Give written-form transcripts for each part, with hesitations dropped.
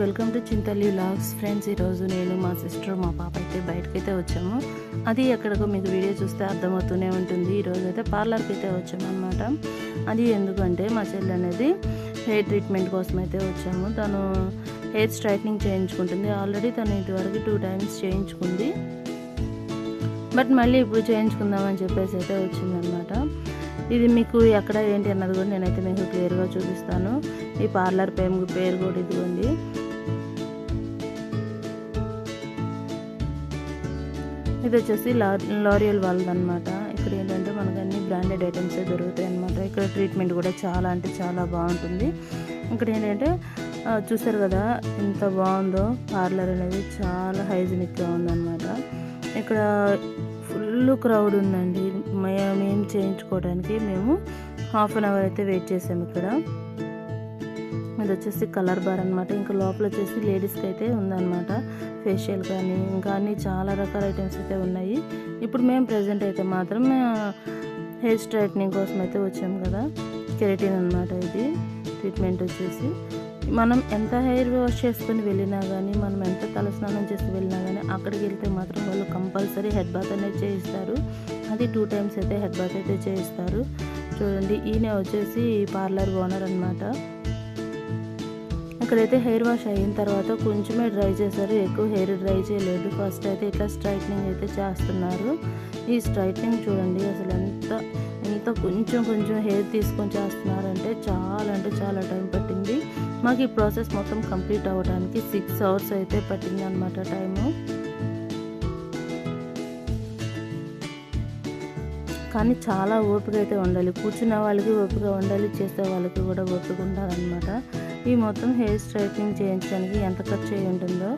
Welcome to Chintalli vlogs. Friends, ఈరోజు నేను మా సిస్టర్ మా పాప అయితే బయటకైతే వచ్చాము. అది ఎక్కడికో మీకు వీడియో చూస్తే అర్థమవుతూనే ఉంటుంది. ఈరోజు అయితే పార్లర్కి అయితే వచ్చాము అనమాట. అది ఎందుకంటే మా చెల్లి అనేది హెయిర్ ట్రీట్మెంట్ కోసం అయితే వచ్చాము. తను హెయిర్ స్ట్రైట్నింగ్ చేయించుకుంటుంది. ఆల్రెడీ తను ఇదివరకు 2 times చేయించుకుంది, బట్ మళ్ళీ ఇప్పుడు చేయించుకుందామని చెప్పేసి అయితే వచ్చిందనమాట. ఇది మీకు ఎక్కడ ఏంటి అన్నది కూడా నేనైతే మీకు క్లియర్గా చూపిస్తాను. ఈ పార్లర్ పేరు కూడా ఇదిగోండి. ఇది వచ్చేసి లారియల్ వాళ్ళదనమాట. ఇక్కడ ఏంటంటే మనకు అన్ని బ్రాండెడ్ ఐటమ్స్ దొరుకుతాయి అనమాట. ఇక్కడ ట్రీట్మెంట్ కూడా చాలా అంటే చాలా బాగుంటుంది. ఇక్కడ ఏంటంటే చూసారు కదా ఎంత బాగుందో పార్లర్ అనేది, చాలా హైజీనిక్గా ఉందన్నమాట. ఇక్కడ ఫుల్ క్రౌడ్ ఉందండి. మేము చేయించుకోవడానికి మేము 1/2 hour అయితే వెయిట్ చేసాము. ఇక్కడ ఇది వచ్చేసి కలర్ బార్ అనమాట. ఇంకా లోపల వచ్చేసి లేడీస్కి అయితే ఉందన్నమాట. ఫేషియల్ కానీ ఇంకా అన్ని చాలా రకాల ఐటమ్స్ అయితే ఉన్నాయి. ఇప్పుడు మేము ప్రజెంట్ అయితే మాత్రం హెయిర్ స్ట్రైట్నింగ్ కోసం అయితే వచ్చాము కదా. కెరటిన్ అనమాట ఇది ట్రీట్మెంట్ వచ్చేసి. మనం ఎంత హెయిర్ వాష్ చేసుకొని వెళ్ళినా కానీ, మనం ఎంత తలస్నానం చేసి వెళ్ళినా కానీ అక్కడికి వెళ్తే మాత్రం వాళ్ళు కంపల్సరీ హెడ్ బాత్ అనేది చేయిస్తారు. అది 2 times అయితే హెడ్ బాత్ అయితే చేయిస్తారు. చూడండి, ఈయన వచ్చేసి పార్లర్ ఓనర్ అనమాట. ఇక్కడైతే హెయిర్ వాష్ అయిన తర్వాత కొంచెమే డ్రై చేశారు, ఎక్కువ హెయిర్ డ్రై చేయలేదు. ఫస్ట్ అయితే ఇట్లా స్ట్రైట్నింగ్ అయితే చేస్తున్నారు. ఈ స్ట్రైట్నింగ్ చూడండి అసలు ఎంత కొంచెం హెయిర్ తీసుకొని చేస్తున్నారంటే చాలా టైం పట్టింది. మాకు ఈ ప్రాసెస్ మొత్తం కంప్లీట్ అవ్వడానికి 6 hours అయితే పట్టింది అనమాట టైము. కానీ చాలా ఓపిక అయితే ఉండాలి. కూర్చున్న వాళ్ళకి ఓపిక ఉండాలి, చేసే వాళ్ళకి కూడా ఓపిక ఉండాలన్నమాట. ఈ మొత్తం హెయిర్ స్ట్రైట్నింగ్ చేయించడానికి ఎంత ఖర్చు అయి ఉంటుందో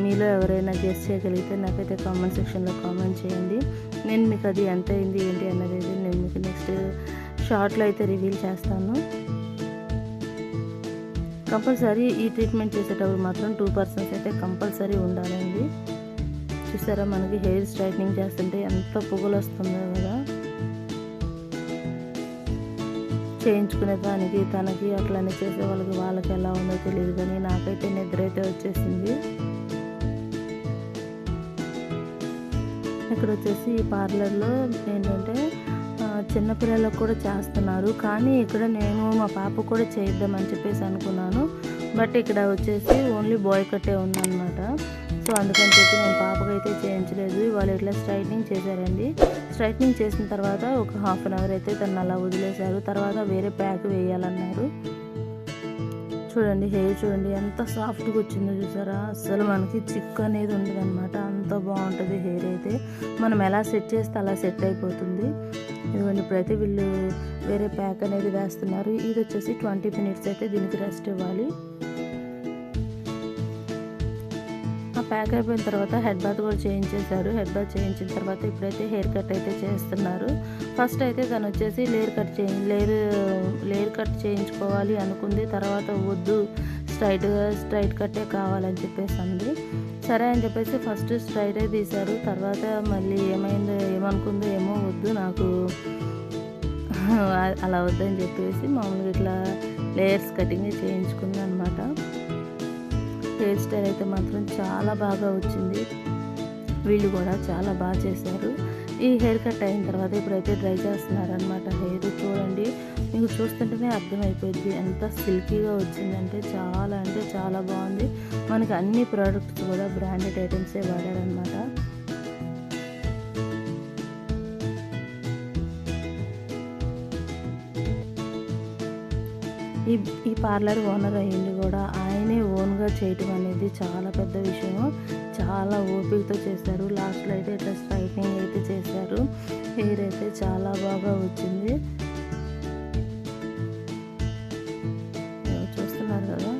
మీలో ఎవరైనా గెస్ చేయగలిగితే నాకైతే కామెంట్ సెక్షన్లో కామెంట్ చేయండి. నేను మీకు అది ఎంత అయింది ఏంటి అన్నది నేను మీకు నెక్స్ట్ షార్ట్లో అయితే రివీల్ చేస్తాను. కంపల్సరీ ఈ ట్రీట్మెంట్ చేసేటప్పుడు మాత్రం 2 persons అయితే కంపల్సరీ ఉండాలండి. చూసారా మనకి హెయిర్ స్ట్రైట్నింగ్ చేస్తుంటే ఎంత పొగలు వస్తుందో కదా. చేయించుకునే దానికి తనకి అట్లనే చేసే వాళ్ళకి ఎలా ఉందో తెలియదు, కానీ నాకైతే నిద్ర అయితే వచ్చేసింది. ఇక్కడ వచ్చేసి ఈ పార్లర్లో ఏంటంటే చిన్నపిల్లలకు కూడా చేస్తున్నారు. కానీ ఇక్కడ నేను మా పాప కూడా చేద్దామని చెప్పేసి అనుకున్నాను, బట్ ఇక్కడ వచ్చేసి ఓన్లీ బాయ్ కట్టే ఉందన్నమాట. సో అందుకని చెప్పి నేను పాపకైతే చేయించలేదు. వాళ్ళు ఇట్లా స్ట్రైట్నింగ్ చేశారండి. స్ట్రైట్నింగ్ చేసిన తర్వాత ఒక 1/2 hour అయితే తను అలా వదిలేశారు. తర్వాత వేరే ప్యాక్ వేయాలన్నారు. చూడండి హెయిర్ చూడండి ఎంత సాఫ్ట్గా వచ్చిందో చూసారా. అసలు మనకి చిక్కు అనేది ఉండదు అనమాట. అంత బాగుంటుంది హెయిర్ అయితే. మనం ఎలా సెట్ చేస్తే అలా సెట్ అయిపోతుంది. ఇదిగోండి ఇప్పుడైతే వీళ్ళు వేరే ప్యాక్ అనేది వేస్తున్నారు. ఇది వచ్చేసి 20 minutes అయితే దీనికి రెస్ట్ ఇవ్వాలి. ఆ ప్యాక్ అయిపోయిన తర్వాత హెడ్ బాత్ కూడా చేయించేశారు. హెడ్ బాత్ చేయించిన తర్వాత ఇప్పుడైతే హెయిర్ కట్ అయితే చేస్తున్నారు. ఫస్ట్ అయితే తను వచ్చేసి లేయర్ కట్ చేయించుకోవాలి అనుకుంది. తర్వాత వద్దు స్ట్రైట్ కట్టే కావాలని చెప్పేసి అంది. సరే అని చెప్పేసి ఫస్ట్ స్ట్రైటే తీశారు. తర్వాత మళ్ళీ ఏమనుకుందో ఏమో, వద్దు నాకు అలా వద్దని చెప్పేసి మామూలుగా ఇట్లా లేయర్స్ కటింగ్ చేయించుకుంది అనమాట. హెయిర్ స్టైల్ అయితే మాత్రం చాలా బాగా వచ్చింది. వీళ్ళు కూడా చాలా బాగా చేశారు. ఈ హెయిర్ కట్ అయిన తర్వాత ఇప్పుడైతే డ్రై చేస్తున్నారు అనమాట. హెయిర్ చూడండి, మీకు చూస్తుంటేనే అర్థమైపోయింది ఎంత సిల్కీగా వచ్చిందంటే చాలా బాగుంది. మనకి అన్ని ప్రోడక్ట్స్ కూడా బ్రాండెడ్ ఐటమ్సే వాడారనమాట. ఈ పార్లర్ ఓనర్ అయ్యింది కూడా ఆయనే ఓన్గా చేయటం అనేది చాలా పెద్ద విషయం. చాలా ఓపికతో చేశారు. లాస్ట్లో అయితే ఇట్లా స్ట్రైట్నింగ్ అయితే చేశారు. హెయిర్ అయితే చాలా బాగా వచ్చింది. చూస్తున్నారు కదా,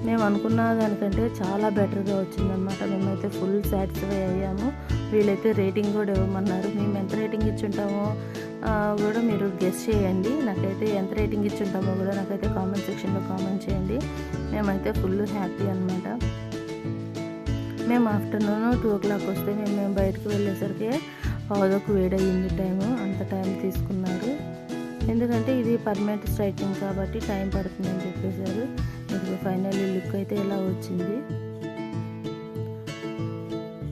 మేము అనుకున్న దానికంటే చాలా బెటర్గా వచ్చిందనమాట. మేమైతే ఫుల్ సాటిస్ఫై అయ్యాము. వీళ్ళైతే రేటింగ్ కూడా ఇవ్వమన్నారు. మేము ఎంత రేటింగ్ ఇచ్చుంటామో కూడా మీరు గెస్ చేయండి. నాకైతే ఎంత రేటింగ్ ఇచ్చుంటామో కూడా నాకైతే కామెంట్ సెక్షన్లో కామెంట్ చేయండి. మేమైతే ఫుల్ హ్యాపీ అనమాట. మేము ఆఫ్టర్నూన్ 2 o'clock వస్తే మేము బయటకు వెళ్ళేసరికి 1:15 వేడయింది టైము. అంత టైం తీసుకున్నారు. ఎందుకంటే ఇది పర్మనెంట్ స్ట్రైట్నింగ్ కాబట్టి టైం పడుతుందని చెప్పేశారు. ఇది ఫైనల్లీ లుక్ అయితే ఇలా వచ్చింది.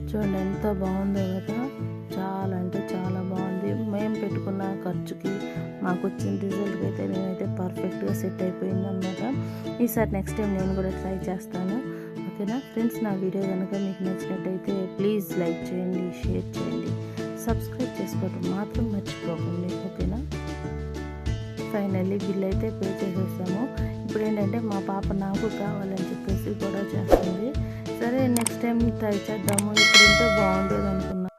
చూడండి ఎంత బాగుందో కదా, చాలా అంటే చాలా బాగుంది. మేము పెట్టుకున్న ఖర్చుకి మాకు వచ్చిన రిజల్ట్కి అయితే మేమైతే పర్ఫెక్ట్గా సెట్ అయిపోయింది అనమాట. ఈసారి నెక్స్ట్ టైం నేను కూడా ట్రై చేస్తాను. ఓకేనా ఫ్రెండ్స్, నా వీడియో కనుక మీకు నచ్చినట్టయితే ప్లీజ్ లైక్ చేయండి, షేర్ చేయండి, సబ్స్క్రైబ్ చేసుకోవడం మాత్రం మర్చిపోకండి. ఓకేనా, ఫైనల్లీ బిల్ అయితే పే చేసేసాము. ఇప్పుడు ఏంటంటే మా పాప నాకు కావాలని చెప్పేసి కూడా చేస్తుంది. సరే నెక్స్ట్ టైం ట్రై చేద్దాము, ఇప్పుడు ఉంటే బాగుండేది అనుకున్నాను.